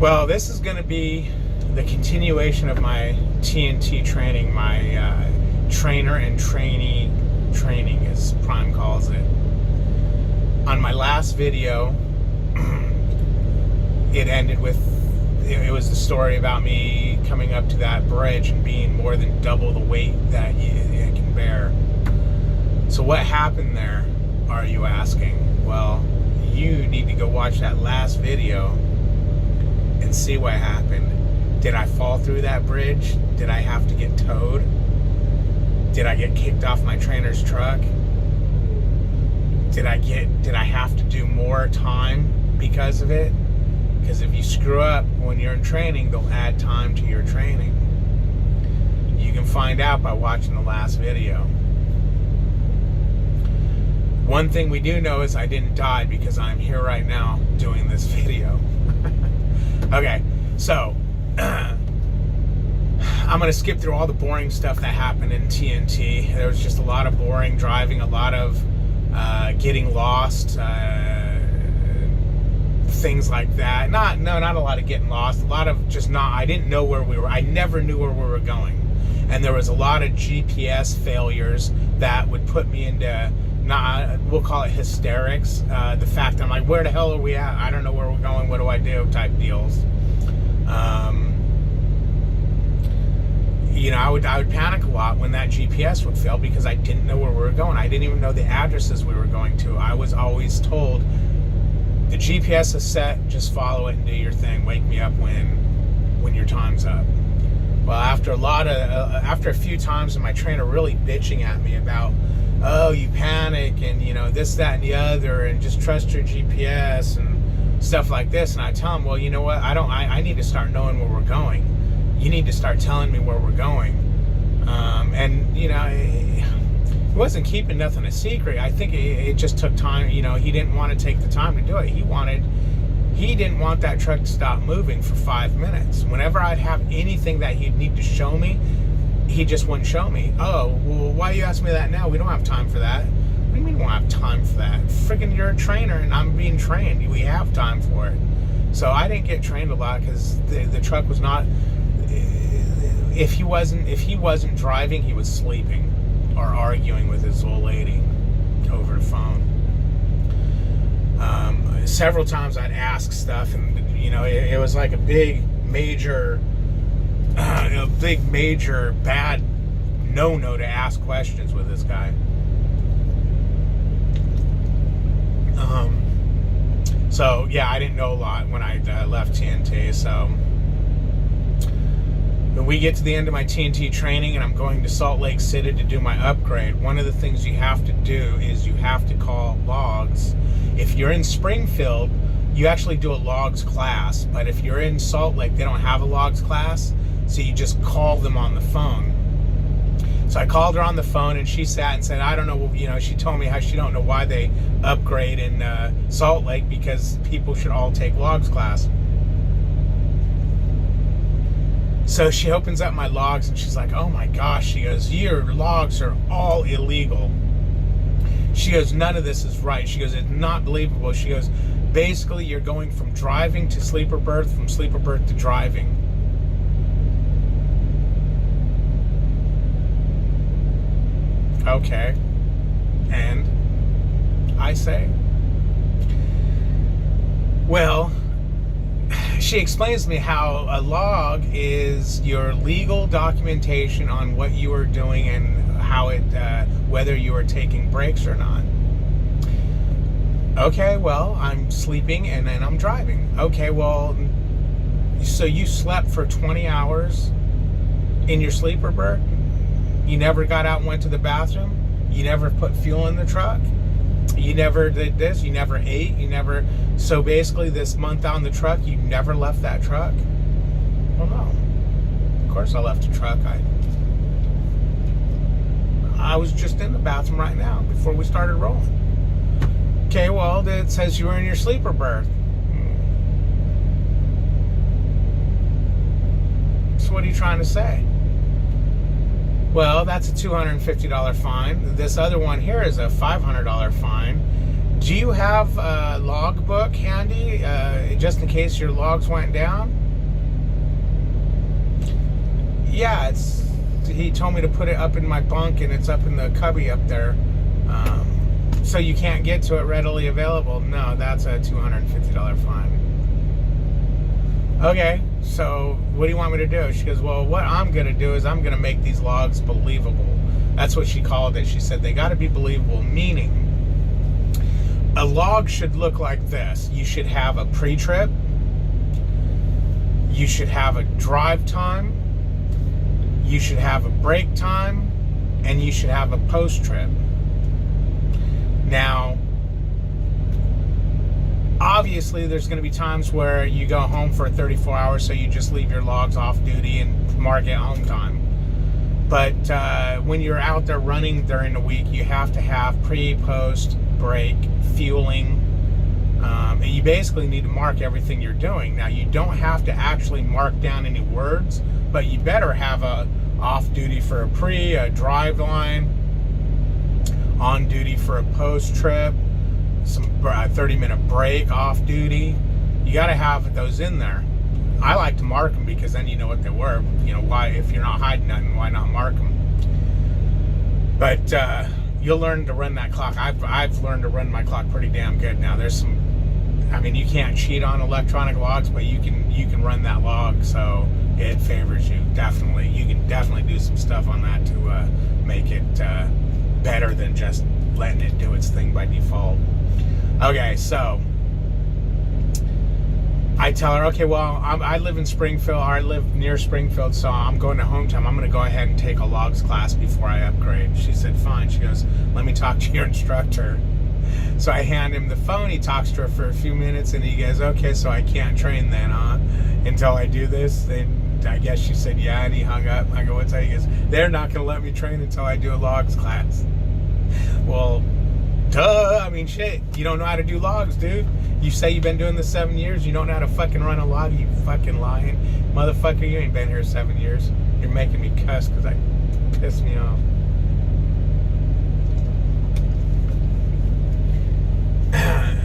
Well, this is going to be the continuation of my TNT training, my trainer and trainee training, as Prime calls it. On my last video, it ended with, it was the story about me coming up to that bridge and being more than double the weight that it can bear. So what happened there, are you asking? Well, you need to go watch that last video and see what happened. Did I fall through that bridge? Did I have to get towed? Did I get kicked off my trainer's truck? Did I have to do more time because of it? Because if you screw up when you're in training, they'll add time to your training. You can find out by watching the last video. One thing we do know is I didn't die because I'm here right now doing this video. Okay, so I'm going to skip through all the boring stuff that happened in TNT. There was just a lot of boring driving, a lot of getting lost, things like that. Not a lot of getting lost. A lot of just I didn't know where we were. I never knew where we were going. And there was a lot of GPS failures that would put me into, we'll call it hysterics. The fact that I'm like, where the hell are we at? I don't know where we're going. What do I do? Type deals. You know, I would panic a lot when that GPS would fail because I didn't know where we were going. I didn't even know the addresses we were going to. I was always told, the GPS is set, just follow it and do your thing. Wake me up when your time's up. Well, after a few times of my trainer really bitching at me about, oh, you panic and, you know, this, that, and the other, and just trust your GPS and stuff like this. And I tell him, well, you know what? I need to start knowing where we're going. You need to start telling me where we're going. And, you know, he wasn't keeping nothing a secret. I think it just took time. You know, he didn't want to take the time to do it. He didn't want that truck to stop moving for 5 minutes. Whenever I'd have anything that he'd need to show me, he just wouldn't show me. Oh, well, why you ask me that now? We don't have time for that. What do you mean we don't have time for that? Friggin', you're a trainer and I'm being trained. We have time for it. So I didn't get trained a lot because the truck was not. If he wasn't driving, he was sleeping or arguing with his old lady over the phone. Several times I'd ask stuff, and you know, it was like a big major bad no to ask questions with this guy. So yeah, I didn't know a lot when I left TNT. So when we get to the end of my TNT training and I'm going to Salt Lake City to do my upgrade, one of the things you have to do is you have to call logs. If you're in Springfield, you actually do a logs class, but if you're in Salt Lake, they don't have a logs class, so you just call them on the phone. So I called her on the phone and she sat and said, I don't know, you know, she told me how she don't know why they upgrade in Salt Lake because people should all take logs class. So she opens up my logs and she's like, oh my gosh, she goes, your logs are all illegal. She goes, none of this is right. She goes, it's not believable. She goes, basically you're going from driving to sleeper berth, from sleeper berth to driving. Okay. And I say, well, she explains to me how a log is your legal documentation on what you are doing and how it, whether you are taking breaks or not. Okay, well, I'm sleeping and then I'm driving. Okay, well, so you slept for 20 hours in your sleeper berth? You never got out and went to the bathroom? You never put fuel in the truck? You never did this? You never ate? You never... So basically this month on the truck, you never left that truck? Well, no. Of course I left the truck. I was just in the bathroom right now before we started rolling. Okay, well, it says you were in your sleeper berth. So what are you trying to say? Well, that's a $250 fine. This other one here is a $500 fine. Do you have a logbook handy, just in case your logs went down? Yeah, he told me to put it up in my bunk, and it's up in the cubby up there. So you can't get to it readily available. No, that's a $250 fine. Okay, so what do you want me to do? She goes, well, what I'm going to do is I'm going to make these logs believable. That's what she called it. She said they got to be believable, meaning a log should look like this. You should have a pre-trip. You should have a drive time. You should have a break time. And you should have a post-trip. Now, obviously, there's going to be times where you go home for 34 hours, so you just leave your logs off duty and mark it home time. But when you're out there running during the week, you have to have pre, post, break, fueling. And you basically need to mark everything you're doing. Now, you don't have to actually mark down any words, but you better have a off duty for a pre, a drive line, on duty for a post trip, some 30-minute break off duty. You got to have those in there. I like to mark them because then you know what they were. You know, why, if you're not hiding nothing, why not mark them? But you'll learn to run that clock. I've learned to run my clock pretty damn good now. There's some, I mean, you can't cheat on electronic logs, but you can run that log, so it favors you. Definitely, you can definitely do some stuff on that to make it better than just letting it do its thing by default. Okay, so I tell her, okay, well, I live in Springfield, or I live near Springfield, so I'm going to hometown. I'm going to go ahead and take a logs class before I upgrade. She said, fine. She goes, let me talk to your instructor. So I hand him the phone. He talks to her for a few minutes, and he goes, okay, so I can't train then, huh? Until I do this? Then I guess she said, yeah, and he hung up. I go, what's that? He goes, they're not going to let me train until I do a logs class. Well, duh. I mean, shit. You don't know how to do logs, dude. You say you've been doing this 7 years. You don't know how to fucking run a log. You fucking lying. Motherfucker, you ain't been here 7 years. You're making me cuss because I piss me off.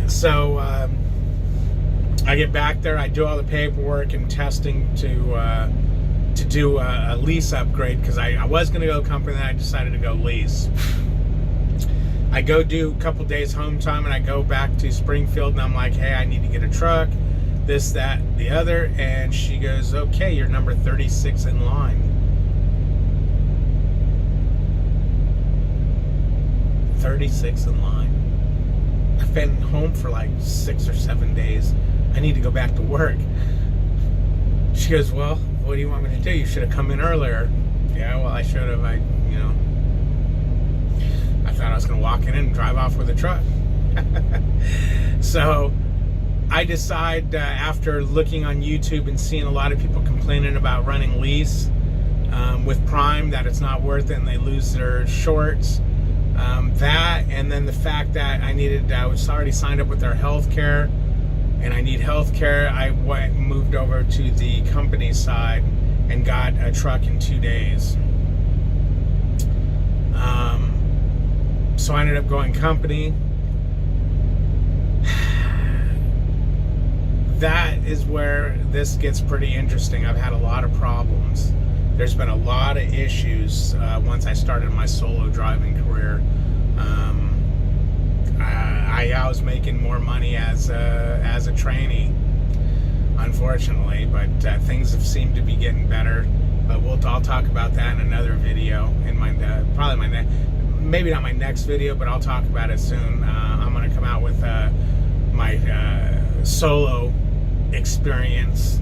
So, I get back there. I do all the paperwork and testing to do a lease upgrade because I was going to go company, then I decided to go lease. I go do a couple days home time, and I go back to Springfield, and I'm like, hey, I need to get a truck, this, that, the other. And she goes, okay, you're number 36 in line. 36 in line. I've been home for like 6 or 7 days. I need to go back to work. She goes, well, what do you want me to do? You should have come in earlier. Yeah, well, I should have. I thought I was going to walk in and drive off with a truck. So I decide, after looking on YouTube and seeing a lot of people complaining about running lease with Prime, that it's not worth it and they lose their shorts. That, and then the fact that I was already signed up with their health care, and I need health care. I moved over to the company side and got a truck in 2 days. So I ended up going company. That is where this gets pretty interesting. I've had a lot of problems. There's been a lot of issues once I started my solo driving career. I was making more money as a trainee, unfortunately, but things have seemed to be getting better. But I'll talk about that in another video. In maybe not my next video, but I'll talk about it soon. I'm going to come out with my solo experience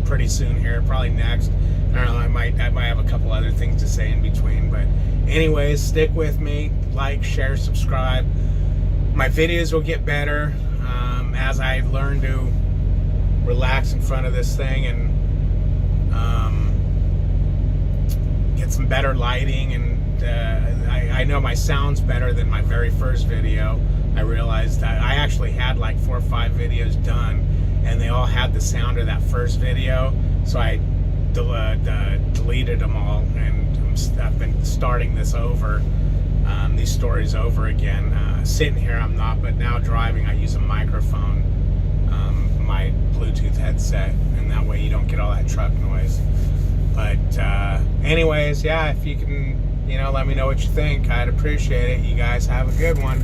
pretty soon here, probably next. I don't know, I might have a couple other things to say in between, but anyways, stick with me, like, share, subscribe. My videos will get better as I learn to relax in front of this thing and get some better lighting, and I know my sound's better than my very first video. I realized that I actually had like 4 or 5 videos done, and they all had the sound of that first video, so I deleted them all, and I've been starting this over, these stories over again. sitting here, I'm not, but now driving, I use a microphone, my Bluetooth headset, and that way you don't get all that truck noise. But anyways, yeah, if you can, let me know what you think. I'd appreciate it. You guys have a good one.